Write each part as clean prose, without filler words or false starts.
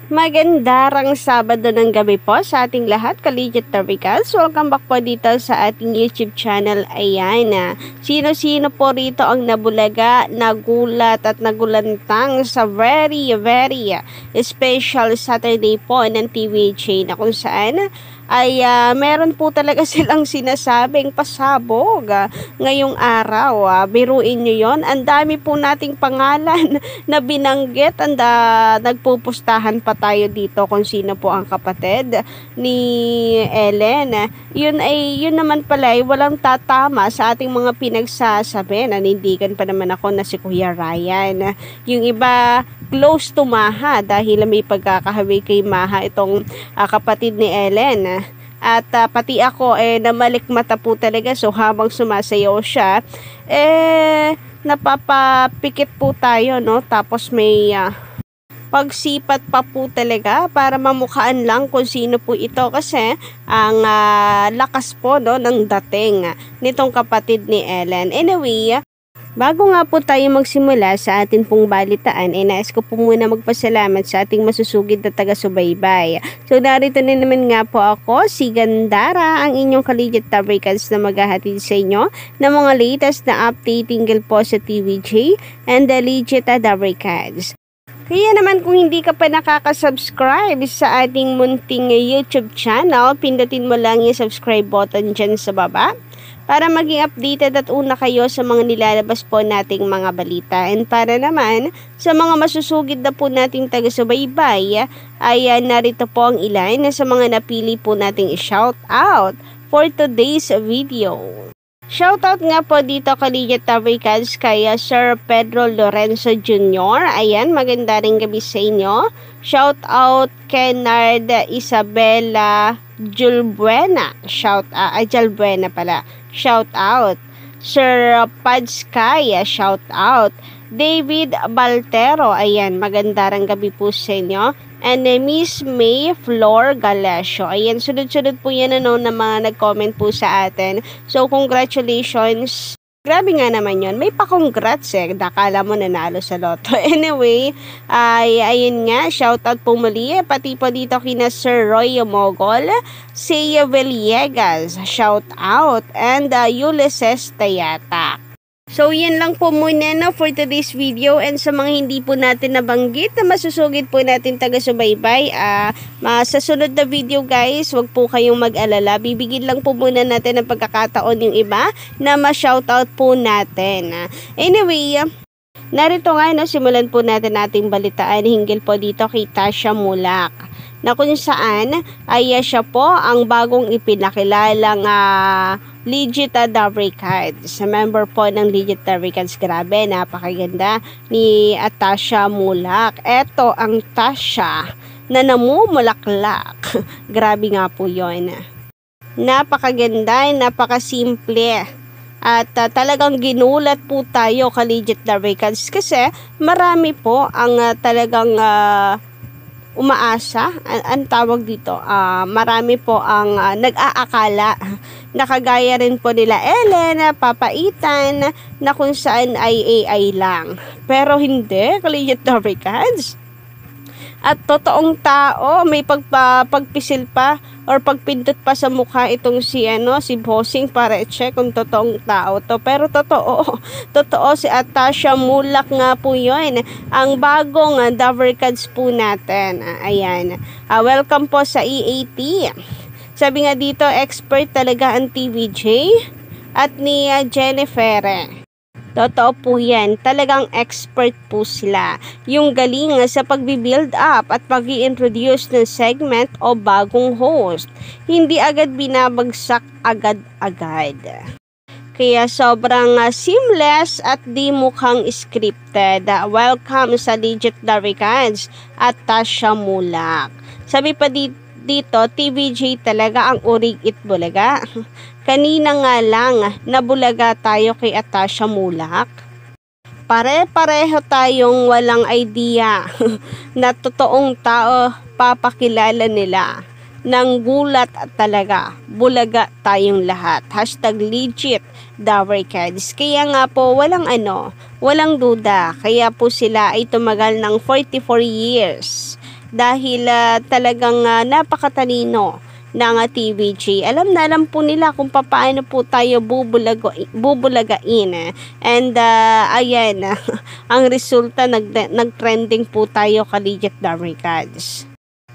Magandarang Sabado ng gabi po sa ating lahat, Collegiate Tarbicals. Welcome back po dito sa ating YouTube channel. Ayan na. Sino-sino po rito ang nabulaga, nagulat at nagulantang sa very special Saturday po ng TVJ na kung saan ay meron po talaga silang sinasabing pasabog ngayong araw. Biruin nyo yon. Ang dami po nating pangalan na binanggit. Nagpupustahan pa tayo dito kung sino po ang kapatid ni Ellen. Yun naman pala ay walang tatama sa ating mga pinagsasabi. Nanindigan pa naman ako na si Kuya Ryan. Yung iba close to Maha dahil may pagkakahawi kay Maha itong kapatid ni Ellen. At pati ako namalikmata po talaga, so habang sumasayaw siya napapapikit po tayo, no? Tapos may pagsipat pa po talaga para mamukhaan lang kung sino po ito kasi ang lakas po, no, ng dating nitong kapatid ni Ellen. Anyway, bago nga po tayo magsimula sa atin pong balitaan, nais ko po muna magpasalamat sa ating masusugid na taga-subaybay. So narito na naman nga po ako, si Gandara, ang inyong Collegiate Tarbicals na maghahatid sa inyo ng mga latest na update tinggal po sa TVJ and the Legit Tarbicals. Kaya naman kung hindi ka pa nakaka-subscribe sa ating munting YouTube channel, pindutin mo lang yung subscribe button dyan sa baba para maging updated at una kayo sa mga nilalabas po nating mga balita. And para naman sa mga masusugid na po nating taga-subaybay, ay narito po ang ilan sa mga napili po nating i-shout out for today's video. Shoutout nga po dito Collegiate Tarbicals kay Sir Pedro Lorenzo Jr. Ayan, maganda rin gabi sa inyo. Shoutout kay Nard Isabela Julbuena. Julbuena pala. Shoutout. Sir Padsky, shoutout. David Baltero, ayan, maganda rin gabi po sa inyo. And Miss May Flor Galesio. Ayan, sunod-sunod po yan na mga nag-comment po sa atin. So, congratulations. Grabe nga naman yon. May pa-congrats Dakala mo nanalo sa loto. Anyway, ayun nga, shoutout po muli. Pati po dito kina Sir Roy Mogol, Sia Villegas, shoutout. And Ulysses Tayata. So, yan lang po muna for today's video, and sa mga hindi po natin nabanggit na masusugid po natin taga-subaybay, sa sunod na video guys, wag po kayong mag-alala. Bibigyan lang po muna natin ng pagkakataon yung iba na ma-shoutout po natin. Anyway, narito nga, simulan po natin ating balitaan hinggil po dito kay Tasha Mulak, na kung saan ay siya po ang bagong ipinakilalang Legit Tarbicals. Member po ng Legit Tarbicals. Grabe, napakaganda ni Tasha Mulak. Eto ang Tasha na namumulaklak. Grabe nga po yon. Napakaganda, napakasimple. At talagang ginulat po tayo Collegiate Tarbicals kasi marami po ang talagang umaasa, ang tawag dito, marami po ang nag-aakala na kagaya rin po nila Ellen, papaitan na kung saan ay AI lang. Pero hindi, Collegiate Tarbicals. At totoong tao, may pagpisil pa or pagpindot pa sa mukha itong si Bossing para i-check kung totoong tao to. Pero totoo si Tasha Mulak nga po yun. Ang bagong Tarbicals po natin. Ayan. Welcome po sa EAT. Sabi nga dito, expert talaga ang TVJ at ni Jennifer. Totoo po yan. Talagang expert po sila. Yung galing sa pagbi-build up at pag-i-introduce ng segment o bagong host. Hindi agad binabagsak agad-agad. Kaya sobrang seamless at di mukhang scripted. Welcome sa Legit Tarbicals at Tasha Mulak. Sabi pa dito, TVJ talaga ang urig itbulaga. Kanina nga lang, nabulaga tayo kay Tasha Mulak. Pare-pareho tayong walang idea na totoong tao papakilala nila. Nang gulat talaga, bulaga tayong lahat. #legit Tarbicals. Kaya nga po, walang duda. Kaya po sila ay tumagal ng 44 years dahil talagang napakatalino ng TVJ. Alam na alam po nila kung paano po tayo bubulagain. And ayan, ang resulta nag-trending po tayo Collegiate Darikads.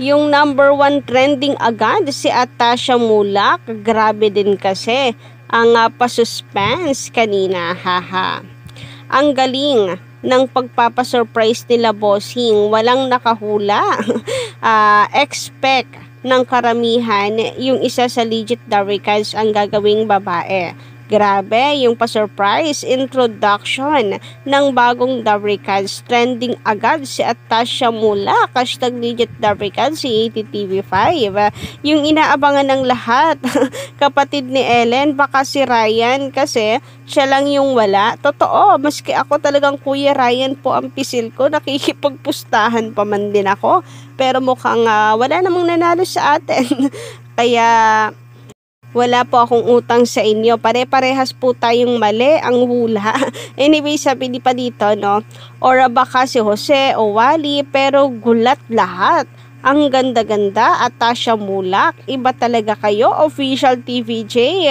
Yung number 1 trending agad si Atasha Mulak. Grabe din kasi ang pa-suspense kanina. Haha. Ang galing ng pagpapasurprise nila bossing. Walang nakahula. Expect ng karamihan yung isa sa legit Darikads ang gagawing babae. Grabe, yung pa-surprise introduction ng bagong Darikads. Trending agad si Atasha Mulak, #legit Darikads, si ATTV5. Yung inaabangan ng lahat, kapatid ni Ellen, baka si Ryan kasi siya lang yung wala. Totoo, maski ako talagang Kuya Ryan po ang pisil ko, nakikipagpustahan pa man din ako. Pero mukhang wala namang nanalo sa atin. Kaya wala po akong utang sa inyo. Pare-parehas po tayong mali ang hula. Anyway, sabi di pa dito, no? Or baka si Jose o Wally, pero gulat lahat. Ang ganda-ganda, Atasha Mulak. Iba talaga kayo. Official TVJ,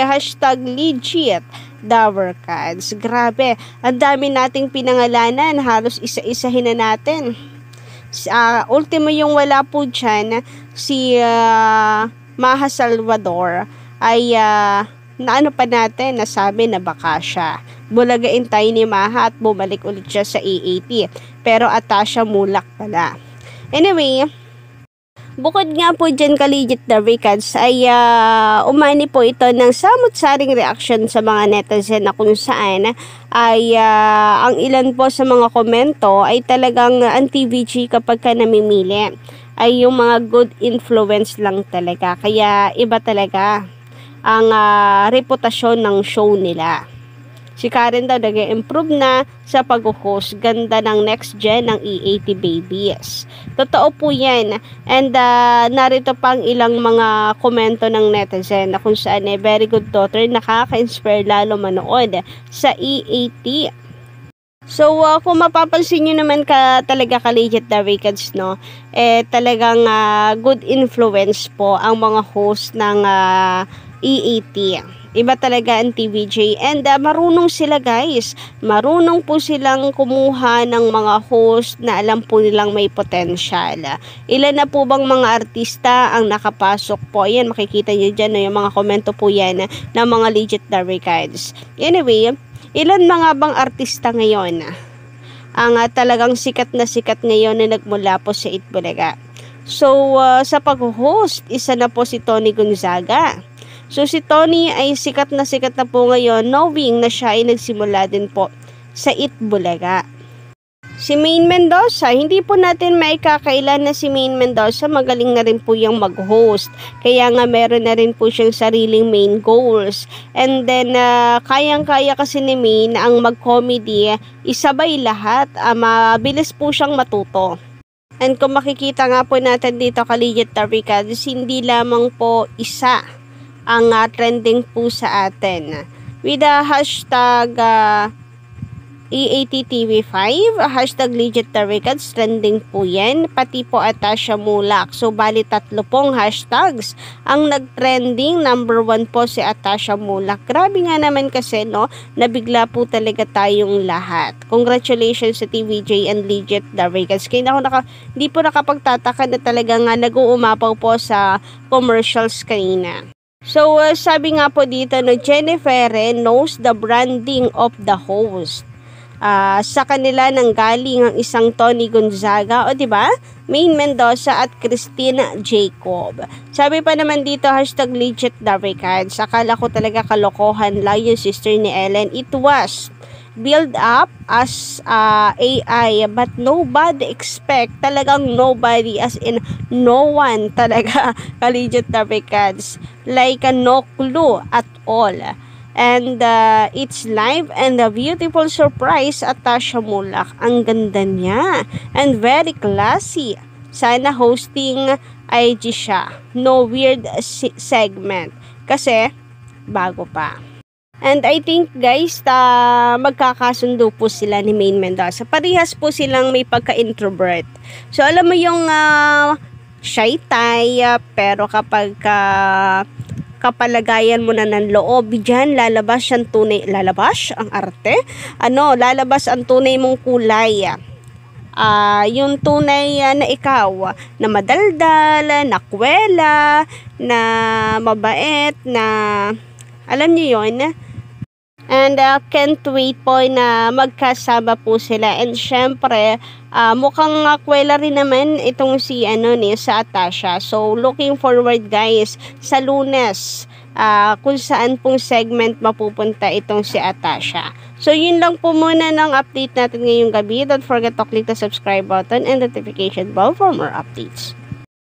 #legit Darikads. Grabe, ang dami nating pinangalanan. Halos isa-isahin na natin. Ultimo yung wala po dyan, si Maha Salvador, ay naano pa natin, nasabi na baka siya. Bulagain tayo ni Maha at bumalik ulit siya sa AAT. Pero Atasha Mulak pala. Anyway, bukod nga po dyan Collegiate Darikads ay umani po ito ng samut-saring reaction sa mga netizen na kung saan ay ang ilan po sa mga komento ay talagang ang TVG kapag ka namimili ay yung mga good influence lang talaga. Kaya iba talaga ang reputasyon ng show nila. Si Karen daw nag-improve na sa pag-host. Ganda ng next gen ng EAT Babies. Totoo po yan. And narito pang ilang mga komento ng netizen na kung saan very good daughter, nakaka-inspire lalo manood sa EAT. So, kung mapapansin nyo naman talaga Collegiate Darikads, no, talagang good influence po ang mga host ng EAT. Iba talaga ang TVJ and marunong sila guys. Marunong po silang kumuha ng mga host na alam po nilang may potential. Ilan na po bang mga artista ang nakapasok po? Ayan, makikita nyo dyan, no, yung mga komento po yan ng mga legit Darikads. Anyway, ilan mga bang artista ngayon ang talagang sikat na ngayon na nagmula po sa Itbulaga? So, sa pag-host, isa na po si Tony Gonzaga. So si Tony ay sikat na po ngayon, knowing na siya ay nagsimula din po sa Itbulaga. Si Maine Mendoza, hindi po natin maikakailan na si Maine Mendoza magaling na rin po yung mag-host. Kaya nga meron na rin po siyang sariling main goals. And then kayang-kaya kasi ni Maine ang mag-comedy, isabay lahat, mabilis po siyang matuto. And kung makikita nga po natin dito Collegiate Darikads, hindi lamang po isa ang trending po sa atin. With the hashtag EATTV5, #legit Darikads, trending po yan. Pati po Atasha Mulak. So, bali 3 pong hashtags ang nag-trending. Number 1 po si Atasha Mulak. Grabe nga naman kasi, no? Nabigla po talaga tayong lahat. Congratulations sa TVJ and legit Darikads. Kaya hindi po nakapagtataka na talaga nga nag-uumapaw po sa commercials kanina. So, sabi nga po dito, no, Jennifer knows the branding of the host. Sa kanila nang galing ang isang Tony Gonzaga, o diba? Maine Mendoza at Christina Jacob. Sabi pa naman dito, #legit Darikads. Akala ko talaga kalokohan lang yung sister ni Ellen. It was build up as AI, but nobody expect, talagang nobody, as in no one talaga Collegiate Darikads, like no clue at all. And it's live and a beautiful surprise. Atasha Mulak, ang ganda niya and very classy. Sana hosting IG siya, no weird segment kasi bago pa. And I think guys, magkakasundo po sila ni Maine Mendoza. Parehas po silang may pagka-introvert. So alam mo yung shy type, pero kapag kapalagayan mo na ng loob diyan, lalabas ang tunay, lalabas ang arte, lalabas ang tunay mong kulay. Yung tunay na ikaw, na madaldal, na kwela, na mabait, na alam niyo yon. And can't wait po na magkasama po sila. And syempre, mukhang kwela rin naman itong si sa Atasha. So looking forward guys sa Lunes, kung saan pong segment mapupunta itong si Atasha. So yun lang po muna ng update natin ngayong gabi. Don't forget to click the subscribe button and notification bell for more updates.